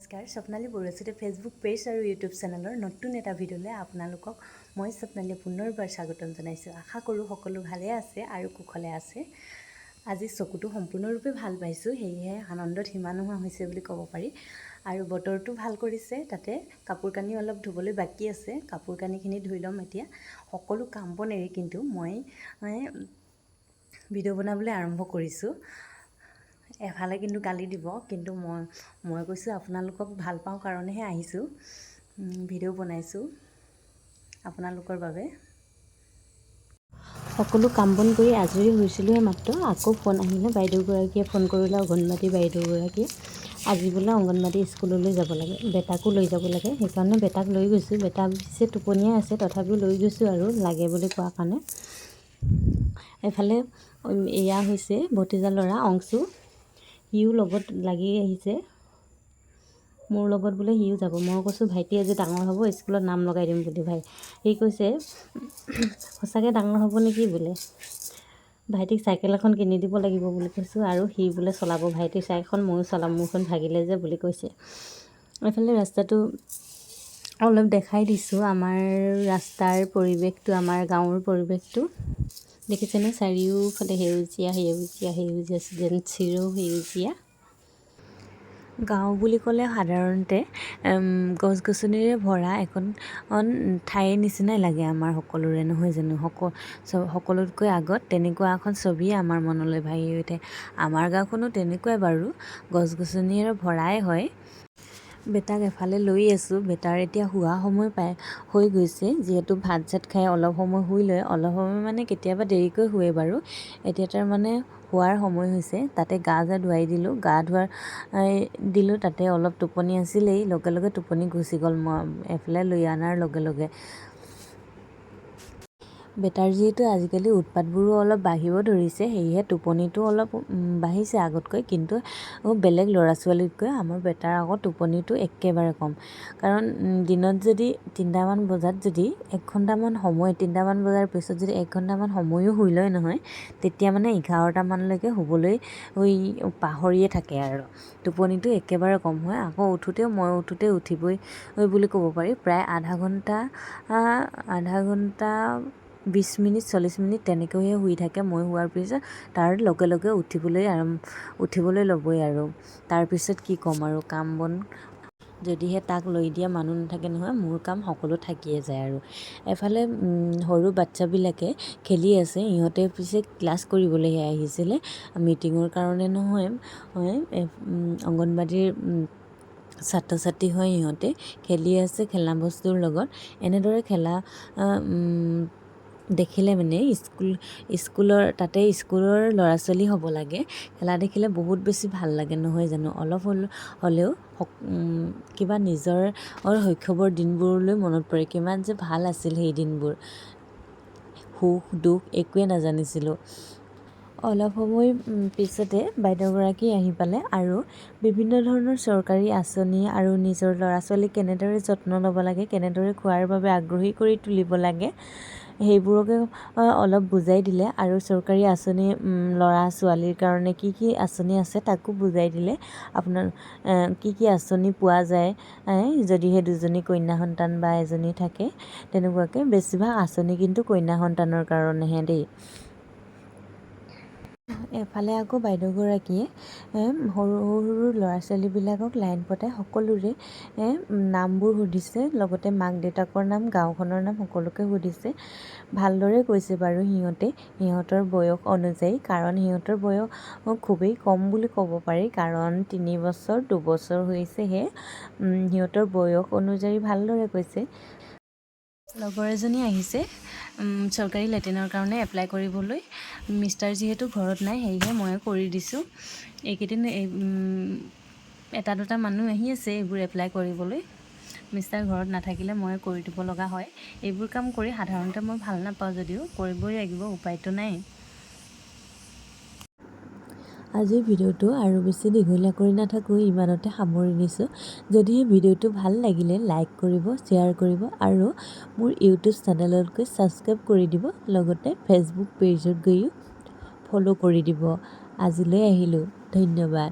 নমস্কাৰ, Swapnali বৰুৱাচুতীয়া Facebook page আৰু YouTube চেনেলৰ নতুন এটা ভিডিঅ'লৈ আপোনালোকক মই স্বপ্নালীয়ে পুনৰবাৰ স্বাগতম জনাইছোঁ। আশা কৰোঁ সকলো ভালে আছে আৰু কুশলে আছে। আজি চকুটো সম্পূৰ্ণৰূপে ভাল পাইছোঁ, সেয়েহে আনন্দত সীমা নোহোৱা হৈছে বুলি ক'ব পাৰি। আৰু বতৰটো ভাল কৰিছে, তাতে কাপোৰ কানি অলপ ধুবলৈ বাকী আছে। কাপোৰ কানিখিনি ধুই ল'ম এতিয়া। সকলো কাম বন এৰি কিন্তু মই ভিডিঅ' বনাবলৈ আৰম্ভ কৰিছোঁ। এফালে কিন্তু গালি দিব, কিন্তু মই কৈছোঁ আপোনালোকক ভাল পাওঁ কাৰণেহে আহিছোঁ, ভিডিঅ' বনাইছোঁ আপোনালোকৰ বাবে। সকলো কাম বন কৰি আজৰি হৈছিলোঁহে মাত্ৰ, আকৌ ফোন আহিলে। বাইদেউগৰাকীয়ে ফোন কৰিলে, অংগনবাড়ী বাইদেউগৰাকীয়ে। আজি বোলে অংগনবাড়ী স্কুললৈ যাব লাগে, বেটাকো লৈ যাব লাগে। সেইকাৰণে বেটাক লৈ গৈছোঁ। বেটা পিছে টোপনিয়াই আছে, তথাপিও লৈ গৈছোঁ আৰু লাগে বুলি কোৱাৰ কাৰণে। এফালে এয়া হৈছে ভতিজা ল'ৰা অংশু, সিও লগত লাগি আহিছে। মোৰ লগত বোলে সিও যাব। মই কৈছোঁ ভাইটি আজি ডাঙৰ হ'ব, স্কুলত নাম লগাই দিম বুলি। সি কৈছে সঁচাকৈ ডাঙৰ হ'ব নেকি বোলে। ভাইটিক চাইকেল এখন কিনি দিব লাগিব বুলি কৈছোঁ, আৰু সি বোলে চলাব ভাইটিৰ চাইকেলখন, ময়ো চলাম, মোৰখন ভাগিলে যে বুলি কৈছে। এইফালে ৰাস্তাটো অলপ দেখাই দিছোঁ, আমাৰ ৰাস্তাৰ পৰিৱেশটো, আমাৰ গাঁৱৰ পৰিৱেশটো দেখিছেনে? চাৰিওফালে সেউজীয়া সেউজীয়া সেউজীয়া যেন চিৰসেউজীয়া। গাঁও বুলি ক'লে সাধাৰণতে গছ গছনিৰে ভৰা এখন ঠাইৰ নিচিনাই লাগে আমাৰ সকলোৰে, নহয় জানো? সকলোতকৈ আগত তেনেকুৱা এখন ছবিয়ে আমাৰ মনলৈ ভাহি উঠে। আমাৰ গাঁওখনো তেনেকুৱাই বাৰু, গছ গছনিৰে ভৰাই হয়। বেটাক এফালে লৈ আছোঁ। বেটাৰ এতিয়া শোৱা সময় হৈ গৈছে, যিহেতু ভাত চাত খাই অলপ সময় শুই লয়। অলপ সময় মানে কেতিয়াবা দেৰিকৈ শুৱে বাৰু। এতিয়া তাৰ মানে শোৱাৰ সময় হৈছে। তাতে গা ধুৱাই দিলোঁ, দিলোঁ। তাতে অলপ টোপনি আছিলেই, লগে লগে টোপনি গুচি গ'ল মই এফালে লৈ অনাৰ লগে লগে। বেটাৰ যিহেতু আজিকালি উৎপাতবোৰো অলপ বাঢ়িব ধৰিছে, সেয়েহে টোপনিটো অলপ বাঢ়িছে আগতকৈ। কিন্তু বেলেগ ল'ৰা ছোৱালীতকৈ আমাৰ বেটাৰ আকৌ টোপনিটো একেবাৰে কম। কাৰণ দিনত যদি 3টামান বজাত যদি 1 ঘণ্টামান সময়, 3টামান বজাৰ পিছত যদি 1 ঘণ্টামান সময়ো শুই লয় নহয়, তেতিয়া মানে 11টামানলৈকে শুবলৈ পাহৰিয়ে থাকে আৰু। টোপনিটো একেবাৰে কম হয়। আকৌ মই উঠোঁতে উঠিবই বুলি ক'ব পাৰি। প্ৰায় আধা ঘণ্টা 20 মিনিট 40 মিনিট তেনেকৈহে শুই থাকে। মই শোৱাৰ পিছত তাৰ লগে লগে উঠিবলৈ ল'বই আৰু। তাৰপিছত কি ক'ম আৰু, কাম বন যদিহে তাক লৈ দিয়া মানুহ নাথাকে নহয়, মোৰ কাম সকলো থাকিয়ে যায় আৰু। এফালে সৰু বাচ্ছাবিলাকে খেলি আছে। ইহঁতে পিছে ক্লাছ কৰিবলৈহে আহিছিলে, মিটিঙৰ কাৰণে নহয়। অংগনবাড়ীৰ ছাত্ৰ ছাত্ৰী হয় ইহঁতে। খেলি আছে খেলা বস্তুৰ লগত। এনেদৰে খেলা দেখিলে মানে স্কুলৰ ল'ৰা ছোৱালী হ'ব লাগে। খেলা দেখিলে বহুত বেছি ভাল লাগে, নহয় জানো? অলপ হ'লেও কিবা নিজৰ শৈশৱৰ দিনবোৰলৈ মনত পৰে। কিমান যে ভাল আছিল সেই দিনবোৰ, সুখ দুখ একোৱে নাজানিছিলোঁ। অলপ সময় পিছতে বাইদেউগৰাকী আহি পালে, আৰু বিভিন্ন ধৰণৰ চৰকাৰী আঁচনি আৰু নিজৰ ল'ৰা ছোৱালীক কেনেদৰে যত্ন ল'ব লাগে, কেনেদৰে খোৱাৰ বাবে আগ্ৰহী কৰি তুলিব লাগে, সেইবোৰকে অলপ বুজাই দিলে। আৰু চৰকাৰী আঁচনি ল'ৰা ছোৱালীৰ কাৰণে কি কি আঁচনি আছে তাকো বুজাই দিলে। আপোনাৰ কি কি আঁচনি পোৱা যায় যদিহে 2জনী কন্যা সন্তান বা এজনী থাকে। তেনেকুৱাকৈ বেছিভাগ আঁচনি কিন্তু কন্যা সন্তানৰ কাৰণেহে দেই। এফালে আকৌ বাইদেউগৰাকীয়ে সৰু সৰু ল'ৰা ছোৱালীবিলাকক লাইন পতাই সকলোৰে নামবোৰ সুধিছে, লগতে মাক দেউতাকৰ নাম, গাঁওখনৰ নাম সকলোকে সুধিছে। ভালদৰে কৈছে বাৰু সিহঁতৰ বয়স অনুযায়ী, কাৰণ সিহঁতৰ বয়স খুবেই কম বুলি ক'ব পাৰি। কাৰণ 3 বছৰ 2 বছৰ হৈছেহে। সিহঁতৰ বয়স অনুযায়ী ভালদৰে কৈছে। লগৰ এজনী আহিছে চৰকাৰী লেট্ৰিনৰ কাৰণে এপ্লাই কৰিবলৈ। মিষ্টাৰ যিহেতু ঘৰত নাই, সেয়েহে ময়ে কৰি দিছোঁ। এইকেইদিন এটা দুটা মানুহ আহি আছে এইবোৰ এপ্লাই কৰিবলৈ। মিষ্টাৰ ঘৰত নাথাকিলে মই কৰি দিব লগা হয়। এইবোৰ কাম কৰি সাধাৰণতে মই ভাল নাপাওঁ, যদিও কৰিবই লাগিব, উপায়তো নাই। আজিৰ ভিডিঅ'টো আৰু বেছি দীঘলীয়া কৰি নাথাকোঁ, ইমানতে সামৰি দিছোঁ। যদিহে ভিডিঅ'টো ভাল লাগিলে লাইক কৰিব, শ্বেয়াৰ কৰিব, আৰু মোৰ ইউটিউব চেনেলত গৈ ছাবস্ক্ৰাইব কৰি দিব। লগতে ফেচবুক পেজত গৈও ফ'ল' কৰি দিব। আজিলৈ আহিলোঁ, ধন্যবাদ।